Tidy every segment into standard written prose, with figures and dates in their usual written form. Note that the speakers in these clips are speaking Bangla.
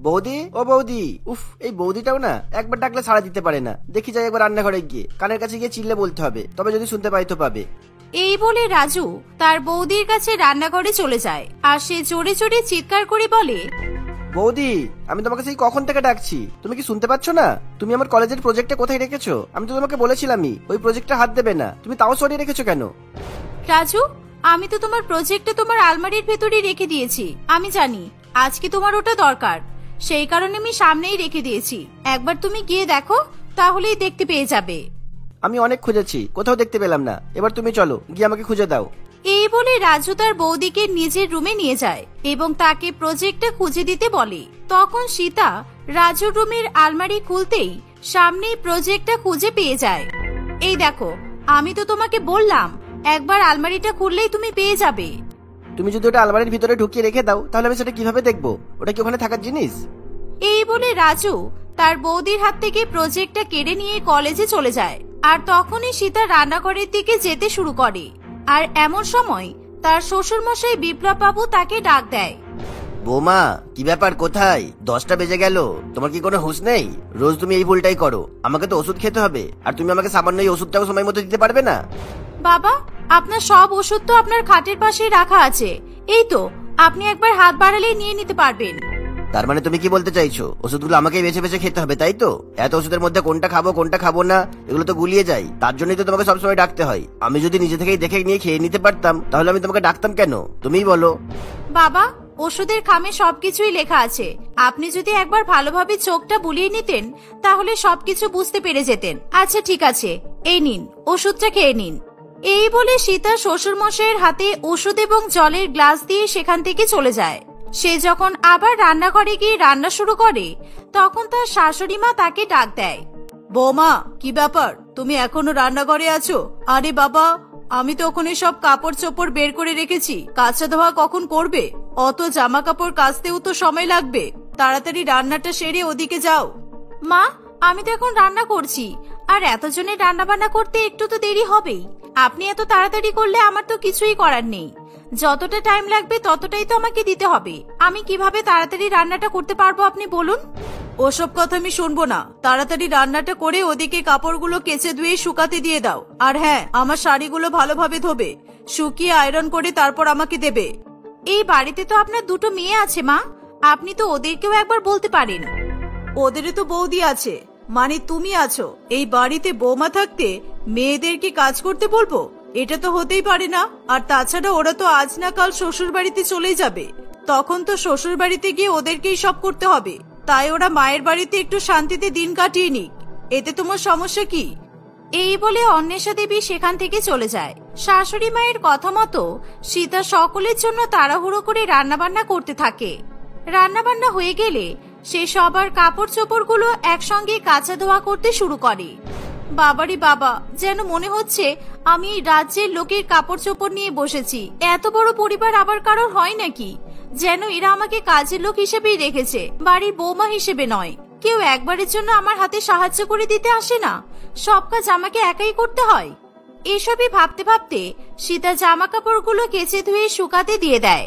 বৌদি, ও বৌদি। উফ, এই বৌদিটাও না একবার ডাকলে সাড়া দিতে পারে না। দেখি যাই একবার রান্নাঘরে গিয়ে, কানের কাছে গিয়ে চিল্লে বলতে হবে, তবে যদি শুনতে পাই তো পাবে। এই বলে রাজু তার বৌদির কাছে রান্নাঘরে চলে যায় আর সে জোরে জোরে চিৎকার করে বলে, বৌদি, আমি তোমাকে সেই কখন থেকে ডাকছি, তুমি কি শুনতে পাচ্ছ না? তুমি আমার কলেজের প্রজেক্টটা কোথায় রেখেছো? আমি তো তোমাকে বলেছিলামই ওই প্রজেক্টটা হাত দেবে না, তুমি তাও সরিয়ে রেখেছো কেন? রাজু, আমি তো তোমার প্রজেক্টটা তোমার আলমারির ভেতরে রেখে দিয়েছি। আমি জানি আজকে তোমার ওটা দরকার, সেই কারণে আমি সামনেই রেখে দিয়েছি। একবার তুমি গিয়ে দেখো, তাহলেই দেখতে পেয়ে যাবে। আমি অনেক খুঁজেছি, কোথাও দেখতে পেলাম না। এবার তুমি চলো, গিয়ে আমাকে খুঁজে দাও। এই বলে রাজু তার বৌদিকে নিজের রুমে নিয়ে যায় এবং তাকে প্রজেক্টটা খুঁজে দিতে বলে। তখন সীতা রাজুর রুমের আলমারি খুলতেই সামনেই প্রজেক্টটা খুঁজে পেয়ে যায়। এই দেখো, আমি তো তোমাকে বললাম একবার আলমারিটা খুললেই তুমি পেয়ে যাবে। তুমি যদি ওটা আলমারির ভিতরে ঢুকিয়ে রেখে দাও, তাহলে আমি সেটা কিভাবে দেখবো? ওটা কি ওখানে থাকার জিনিস? এই বলে রাজু তার বৌদির হাত থেকে প্রজেক্টটা কেড়ে নিয়ে কলেজে চলে যায়। আর তখনই সীতা রান্নাঘরের দিকে যেতে শুরু করে। আর এমন সময় তার শ্বশুর মশাই বিপ্লব বাবু তাকে ডাক দেয়। বৌমা, কি ব্যাপার, কোথায়? 10টা বেজে গেল, তোমার কি কোনো হুঁশ নেই? রোজ তুমি এই ভুলটাই করো। আমাকে তো ওষুধ খেতে হবে, আর তুমি আমাকে সামান্য এই ওষুধটাও সময় মতো দিতে পারবে না? বাবা, আপনার সব ওষুধ তো আপনার খাটের পাশেই রাখা আছে। এই তো, আপনি একবার হাত বাড়ালেই নিয়ে নিতে পারবেন। তার মানে তুমি কি বলতে চাইছো ওষুধগুলো আমাকেই বেছে বেছে খেতে হবে, তাই তো? এত ওষুধের মধ্যে কোনটা খাবো কোনটা খাবো না এগুলো তো গুলিয়ে যায়, তার জন্যই তো তোমাকে সবসময় ডাকতে হয়। আমি যদি নিজে থেকেই দেখে নিয়ে খেয়ে নিতে পারতাম, তাহলে আমি তোমাকে ডাকতাম কেন? তুমিই বলো। বাবা, ওষুধের খামে সবকিছুই লেখা আছে। আপনি যদি একবার ভালোভাবে চোখটা বুলিয়ে নিতেন, তাহলে সবকিছু বুঝতে পেরে যেতেন। আচ্ছা ঠিক আছে, এই নিন, ওষুধটা খেয়ে নিন। এই বলে সীতা শ্বশুর মশাইয়ের হাতে ওষুধ এবং জলের গ্লাস দিয়ে সেখান থেকে চলে যায়। সে যখন আবার রান্নাঘরে গিয়ে রান্না শুরু করে, তখন তার শাশুড়ি মা তাকে ডাক দেয়। বৌমা, কি ব্যাপার, তুমি এখনো রান্নাঘরে আছো? আরে বাবা, আমি তো ওখানে সব কাপড় চোপড় বের করে রেখেছি, কাচা ধোয়া কখন করবে? অত জামা কাপড় কাচতেও তো সময় লাগবে। তাড়াতাড়ি রান্নাটা সেরে ওদিকে যাও। মা, আমি তো এখন রান্না করছি, আর এতজনের রান্না বান্না করতে একটু তো দেরি হবেই। আপনি এত তাড়াতাড়ি করলে আমার তো কিছুই করার নেই। যতটা টাইম লাগবে ততটাই তো আমাকে দিতে হবে। আমি কিভাবে তাড়াতাড়ি রান্নাটা করতে পারবো আপনি বলুন। ওসব কথা আমি শুনবো না, তাড়াতাড়ি রান্নাটা করে ওদিকে কাপড়গুলো কেচে ধুয়ে শুকাতে দিয়ে দাও। আর হ্যাঁ, আমার শাড়িগুলো ভালোভাবে ধোবে, শুকিয়ে আয়রন করে তারপর আমাকে দেবে। এই বাড়িতে তো আপনার দুটো মেয়ে আছে মা, আপনি তো ওদেরকেও একবার বলতে পারেন। ওদেরও তো বৌদি আছে, মানে তুমি আছো। এই বাড়িতে বৌমা থাকতে মেয়েদেরকে কাজ করতে বলবো? এটা তো হতেই পারে না। আর তাছাড়া ওরা তো আজ না কাল শ্বশুর বাড়িতে চলেই যাবে, তখন তো শ্বশুর বাড়িতে গিয়ে ওদেরকেই সব করতে হবে। তাই ওরা মায়ের বাড়িতে একটু শান্তিতে দিন কাটিয়ে নিক, এতে তোমার সমস্যা কি? এই বলে অন্বেষা দেবী সেখান থেকে চলে যায়। শাশুড়ি মায়ের কথা মতো সীতা সকলের জন্য তাড়াহুড়ো করে রান্নাবান্না করতে থাকে। রান্নাবান্না হয়ে গেলে সে সবার কাপড় চোপড়গুলো একসঙ্গে কাচা ধোয়া করতে শুরু করে। বাবারি বাবা, যেন মনে হচ্ছে আমি রাজ্যের লোকের কাপড় চোপড় নিয়ে বসেছি। এত বড় পরিবার আবার কারোর হয় নাকি? যেন এরা আমাকে কাজের লোক হিসেবেই রেখেছে, বাড়ির বৌমা হিসেবে নয়। কেউ একবারের জন্য আমার হাতে সাহায্য করে দিতে আসে না, সব কাজ আমাকে একাই করতে হয়। এসবই ভাবতে ভাবতে সীতা জামা কাপড়গুলো কেচে ধুয়ে শুকাতে দিয়ে দেয়।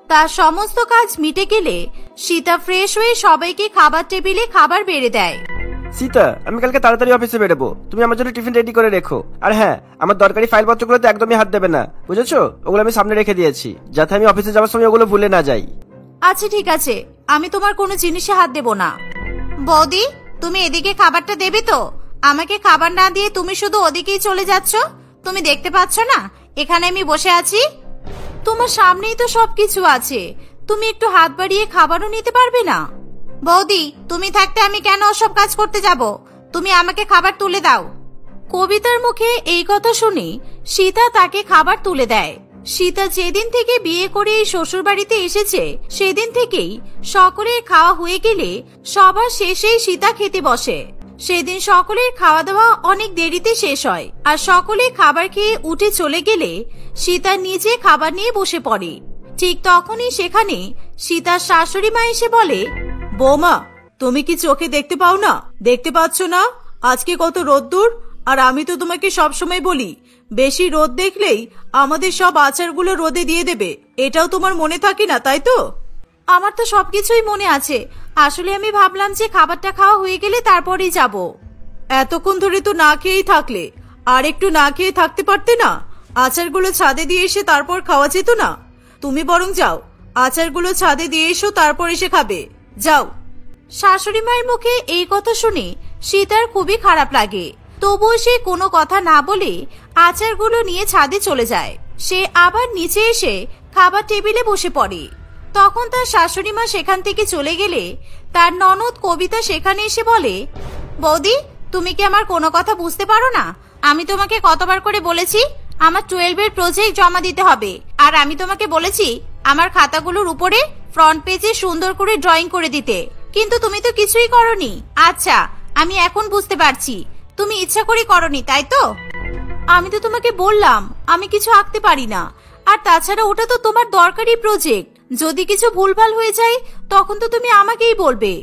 তার সমস্ত কাজ মিটে গেলে সীতা ফ্রেশ হয়ে সবাইকে খাবার টেবিলে খাবার বেড়ে দেয়। সীতা, আমি কালকে তাড়াতাড়ি অফিসে বেরোবো, তুমি আমার জন্য টিফিন রেডি করে রেখো। আর হ্যাঁ, আমার দরকারি ফাইলপত্রগুলোতে একদমই হাত দেবে না, বুঝেছো? ওগুলো আমি সামনে রেখে দিয়েছি, যাতে আমি অফিসে যাওয়ার সময় ওগুলো ভুলে না যাই। আচ্ছা ঠিক আছে, আমি তোমার কোনো জিনিসে হাত দেব না। বৌদি, তুমি এদিকে খাবারটা দেবে তো? আমাকে খাবার না দিয়ে তুমি শুধু ওদিকেই চলে যাচ্ছ। তুমি দেখতে পাচ্ছ না এখানে আমি বসে আছি? তোমার সামনেই তো সবকিছু আছে, তুমি একটু হাত বাড়িয়ে খাবারও নিতে পারবে না? বৌদি, তুমি থাকতে আমি কেন ওসব কাজ করতে যাব? তুমি আমাকে খাবার তুলে দাও। কবিতার মুখে এই কথা শুনে সীতা তাকে খাবার তুলে দেয়। সীতা যেদিন থেকে বিয়ে করে এই শ্বশুর বাড়িতে এসেছে, সেদিন থেকেই সকলের খাওয়া হয়ে গেলে সবার শেষেই সীতা খেতে বসে। সেদিন সকলের খাওয়া দাওয়া অনেক দেরিতে শেষ হয়, আর সকলে খাবার খেয়ে উঠে চলে গেলে সীতা নিজে খাবার নিয়ে বসে পড়ে। ঠিক তখনই সেখানে সীতার শাশুড়ি মা এসে বলে, বৌমা, তুমি কি চোখে দেখতে পাও না? দেখতে পাচ্ছ না আজকে কত রোদ্দুর? আর আমি তো তোমাকে সবসময় বলি, বেশি রোদ দেখলেই আমাদের সব আচারগুলো রোদে দিয়ে দেবে। এটাও তোমার মনে থাকে না, তাই তো? আমার তো সবকিছুই মনে আছে, আসলে আমি ভাবলাম যে খাবারটা খাওয়া হয়ে গেলে তারপরেই যাব। এতক্ষণ ধরে তো না খেয়েই থাকলে, আর একটু না খেয়ে থাকতে পারতে না? আচারগুলো ছাদে দিয়ে এসে তারপর খাওয়া যেত না? তুমি বরং যাও, আচারগুলো ছাদে দিয়ে এসো, তারপর এসে খাবে। যাও। শাশুড়ি মায়ের মুখে এই কথা শুনে সীতার খুবই খারাপ লাগে। তবুও সে কোনো কথা না বলে আচারগুলো নিয়ে ছাদে চলে যায়। সে আবার নিচে এসে খাবার টেবিলে বসে পড়ে। তখন তার শাশুড়ি মা সেখান থেকে চলে গেলে তার ননদ কবিতা সেখানে এসে বলে, বৌদি, তুমি কি আমার কোনো কথা বুঝতে পারো না? আমি তোমাকে কতবার করে বলেছি আমার 12 প্রজেক্ট জমা দিতে হবে, আর আমি তোমাকে বলেছি আমার খাতাগুলোর উপরে ফ্রন্ট পেজে সুন্দর করে ড্রয়িং করে দিতে, কিন্তু তুমি তো কিছুই করনি। আচ্ছা, আমি এখন বুঝতে পারছি তুমি ইচ্ছা করে করনি, তাই তো? আমি তো তোমাকে বললাম আমি কিছু আঁকতে পারি না, আর তাছাড়া ওটা তো তোমার দরকারি প্রজেক্ট। যদি কিছু ভুলভাল হয়ে যায় তখন তো তুমি আমাকেই বলবে।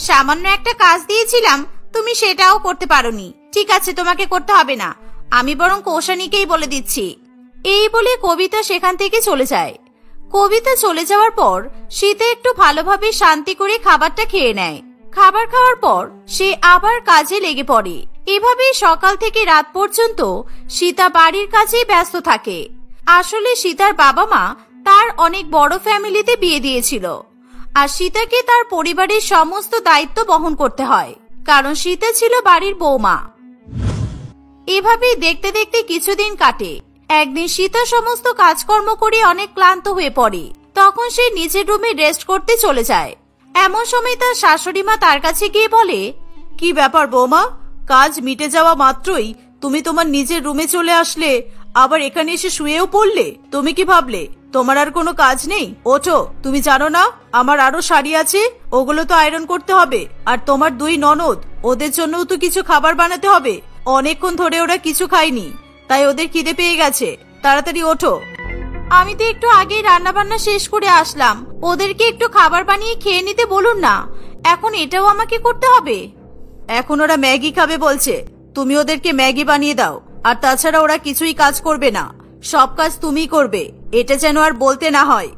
সামান্য একটা কাজ দিয়েছিলাম, তুমি সেটাও করতে পারোনি। ঠিক আছে, তোমাকে করতে হবে না, আমি বরং কৌশানীকেই বলে দিচ্ছি। এই বলে কবিতা সেখান থেকে চলে যায়। কবিতা চলে যাওয়ার পর সীতা একটু ভালোভাবে শান্তি করে খাবারটা খেয়ে নেয়। খাবার খাওয়ার পর সে আবার কাজে লেগে পড়ে। এভাবেই সকাল থেকে রাত পর্যন্ত সীতা বাড়ির কাজেই ব্যস্ত থাকে। আসলে সীতার বাবা মা তার অনেক বড় ফ্যামিলিতে বিয়ে দিয়েছিল, আর সীতাকে তার পরিবারের সমস্ত দায়িত্ব বহন করতে হয়, কারণ সীতা ছিল বাড়ির বৌমা। এভাবেই দেখতে দেখতে কিছুদিন কাটে। একদিন সীতা সমস্ত কাজকর্ম করে অনেক ক্লান্ত হয়ে পড়ে। তখন সে নিজের রুমে রেস্ট করতে চলে যায়। এমন সময় তার শাশুড়ি মা তার কাছে গিয়ে বলে, কি ব্যাপার বৌমা, কাজ মিটে যাওয়া মাত্রই তুমি তোমার নিজের রুমে চলে আসলে, আবার এখানে এসে শুয়েও পড়লে? তুমি কি ভাবলে তোমার আর কোনো কাজ নেই? ওঠো, তুমি জানো না আমার আরো শাড়ি আছে, ওগুলো তো আয়রন করতে হবে। আর তোমার 2 ননদ, ওদের জন্যও তো কিছু খাবার বানাতে হবে। অনেকক্ষণ ধরে ওরা কিছু খায়নি, তাই ওদের খিদে পেয়ে গেছে। তাড়াতাড়ি ওঠো। আমি তো একটু আগেই রান্না বান্না শেষ করে আসলাম, ওদেরকে একটু খাবার বানিয়ে খেয়ে নিতে বলুন না, এখন এটাও আমাকে করতে হবে? এখন ওরা ম্যাগি খাবে বলছে, তুমি ওদেরকে ম্যাগি বানিয়ে দাও। আর তাছাড়া ওরা কিছুই কাজ করবে না, সব কাজ তুমিই করবে, এটা যেন আর বলতে না হয়।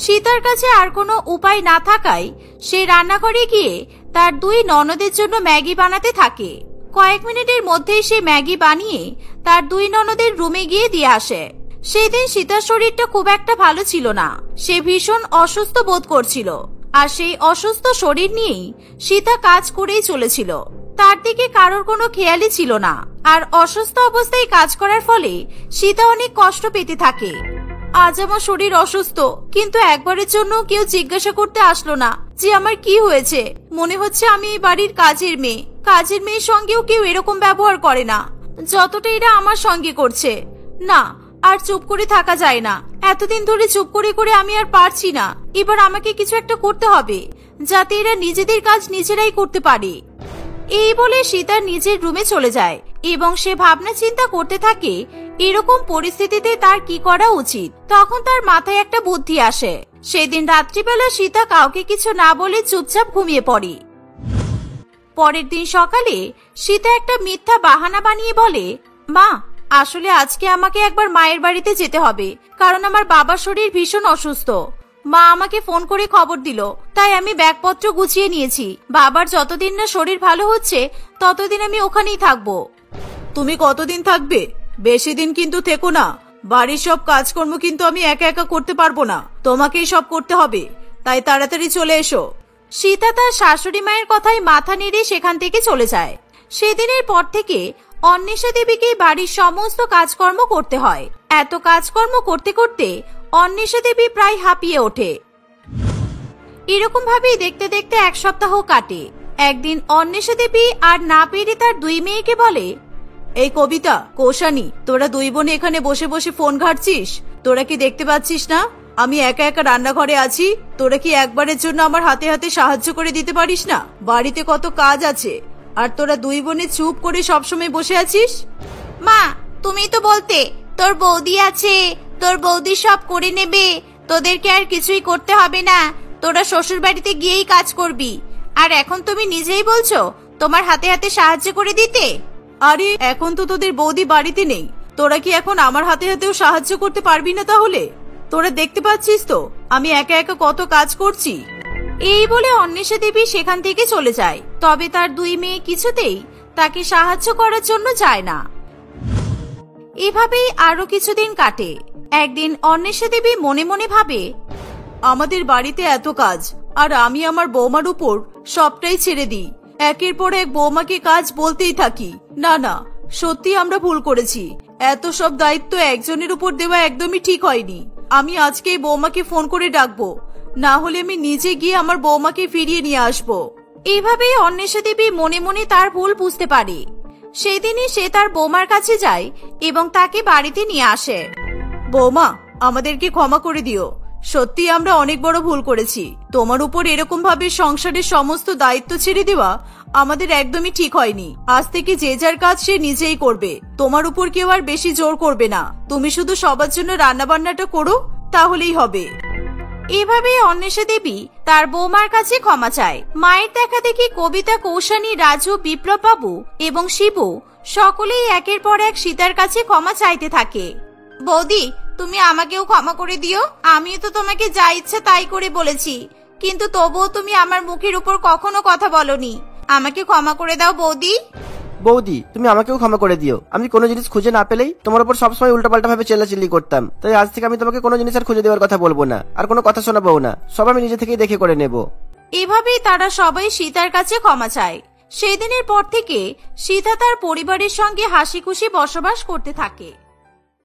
সীতার কাছে আর কোনো উপায় না থাকায় সে রান্নাঘরে গিয়ে তার 2 ননদের জন্য ম্যাগি বানাতে থাকে। কয়েক মিনিটের মধ্যেই সে ম্যাগি বানিয়ে তার 2 ননদের রুমে গিয়ে দিয়ে আসে। সেদিন সীতার শরীরটা খুব একটা ভালো ছিল না, সে ভীষণ অসুস্থ বোধ করছিল। আর সেই অসুস্থ শরীর নিয়েই সীতা কাজ করেই চলেছিল, তার দিকে কারোর কোনো খেয়ালই ছিল না। আর অসুস্থ অবস্থায় কাজ করার ফলে সীতা অনেক কষ্ট পেতে থাকে। আজ আমার শরীর অসুস্থ, কিন্তু একবারের জন্য কেউ জিজ্ঞাসা করতে আসলো না যে আমার কি হয়েছে। মনে হচ্ছে আমি এই বাড়ির কাজের মেয়ে, কাজের মেয়ের সঙ্গেও কেউ এরকম ব্যবহার করে না যতটা এরা আমার সঙ্গে করছে। না, আর চুপ করে থাকা যায় না। এতদিন ধরে চুপ করে করে আমি আর পারছি না। এবার আমাকে কিছু একটা করতে হবে যাতে এরা নিজেদের কাজ নিজেরাই করতে পারে। এই বলে সীতা নিজের রুমে চলে যায় এবং সে ভাবনা চিন্তা করতে থাকে এরকম পরিস্থিতিতে তার কি করা উচিত। তখন তার মাথায় একটা বুদ্ধি আসে। সেদিন রাত্রিবেলা সীতা কাউকে কিছু না বলে চুপচাপ ঘুমিয়ে পড়ে। পরের দিন সকালে সীতা একটা মিথ্যা বাহানা বানিয়ে বলে, মা, আসলে আজকে আমাকে একবার মায়ের বাড়িতে যেতে হবে, কারণ আমার বাবার শরীর ভীষণ অসুস্থ। মা আমাকে ফোন করে খবর দিল, তাই আমি ব্যাগপত্র গুছিয়ে নিয়েছি। বাবার যতদিন না শরীর ভালো হচ্ছে ততদিন আমি ওখানেই থাকবো। তুমি কতদিন থাকবে? বেশি দিন কিন্তু থেকো না। বাড়ির সব কাজকর্ম কিন্তু আমি একা একা করতে পারবো না, তোমাকেই সব করতে হবে, তাই তাড়াতাড়ি চলে এসো। সীতা তার শাশুড়ি মায়ের কথায় মাথা নেড়ে সেখান থেকে চলে যায়। সেদিনের পর থেকে অন্বেষা দেবীকে বাড়ির সমস্ত কাজকর্ম করতে হয়। এত কাজকর্ম করতে করতে অন্বেষা দেবী প্রায় হাঁপিয়ে ওঠে। এরকম ভাবেই দেখতে দেখতে 1 সপ্তাহ কাটে। একদিন অন্বেষা দেবী আর না পেরে তার 2 মেয়েকে বলে, এই কবিতা, কৌশানী, তোরা 2 বোনে এখানে বসে বসে ফোন ঘাটছিস? তোরা কি দেখতে পাচ্ছিস না আমি একা একা রান্নাঘরে আছি? তোরা কি একবারের জন্য আমার হাতে হাতে সাহায্য করে দিতে পারিস না? বাড়িতে কত কাজ আছে, আর তোরা 2 বোনে চুপ করে সবসময় বসে আছিস। মা, তুমি তো বলতে তোর বৌদি আছে, তোর বৌদি সব করে নেবে, তোদেরকে আর কিছুই করতে হবে না, তোরা শ্বশুর বাড়িতে গিয়েই কাজ করবি। আর এখন তুমি নিজেই বলছো তোমার হাতে হাতে সাহায্য করে দিতে। আরে এখন তো তোদের বৌদি বাড়িতে নেই, তোরা কি এখন আমার হাতে হাতেও সাহায্য করতে পারবি না? তাহলে তোরা দেখতে পাচ্ছিস তো আমি একা একা কত কাজ করছি। এই বলে অন্বেষা দেবী সেখান থেকে চলে যায়। তবে তার দুই মেয়ে কিছুতেই তাকে সাহায্য করার জন্য যায় না। এভাবেই আরো কিছুদিন কাটে। একদিন অন্বেষা দেবী মনে মনে ভাবে, আমাদের বাড়িতে এত কাজ, আর আমি আমার বৌমার উপর সবটাই ছেড়ে দিই। একের পর এক বৌমাকে কাজ বলতেই থাকি। না না, সত্যি আমরা ভুল করেছি। এত সব দায়িত্ব একজনের উপর দেওয়া একদমই ঠিক হয়নি। আমি আজকেই বৌমাকে ফোন করে ডাকবো, না হলে আমি নিজে গিয়ে আমার বৌমাকে ফিরিয়ে নিয়ে আসবো। এভাবেই অন্বেষা দেবী মনে মনে তার ভুল বুঝতে পারে। সেদিনই সে তার বৌমার কাছে যায় এবং তাকে বাড়িতে নিয়ে আসে। বৌমা, আমাদেরকে ক্ষমা করে দিও। সত্যি আমরা অনেক বড় ভুল করেছি। তোমার উপর এরকম ভাবে সংসারের সমস্ত দায়িত্ব ছেড়ে দেওয়া আমাদের একদমই ঠিক হয়নি। আজ থেকে যে যার কাজ সে নিজেই করবে। তোমার উপর কেউ আর বেশি জোর করবে না। তুমি শুধু সবার জন্য রান্না বান্নাটা করো, তাহলেই হবে। এভাবে অন্বেষা দেবী তার বৌমার কাছে ক্ষমা চায়। মায়ের দেখা দেখি কবিতা, কৌশানী, রাজু, বিপ্লব বাবু এবং শিবু সকলেই একের পর এক সীতার কাছে ক্ষমা চাইতে থাকে। বৌদি, তুমি আমাকেও ক্ষমা করে দিও। আমিও তো তোমাকে যা ইচ্ছা তাই করে বলেছি, কিন্তু তবুও তুমি আমার মুখের উপর কখনো কথা বলনি। আমাকে ক্ষমা করে দাও বৌদি। বৌদি, তুমি আমাকেও ক্ষমা করে দিও। আমি কোনো জিনিস খুঁজে না পেলেই তোমার উপর সবসময় উল্টাপাল্টা ভাবে চেল্লাচিল্লি করতাম। তাই আজ থেকে আমি তোমাকে কোনো জিনিস আর খুঁজে দেওয়ার কথা বলবো না, আর কোনো কথা শোনাবো না। সব আমি নিজে থেকেই দেখে করে নেব। এভাবেই তারা সবাই সীতার কাছে ক্ষমা চায়। সেই দিনের পর থেকে সীতা তার পরিবারের সঙ্গে হাসি খুশি বসবাস করতে থাকে।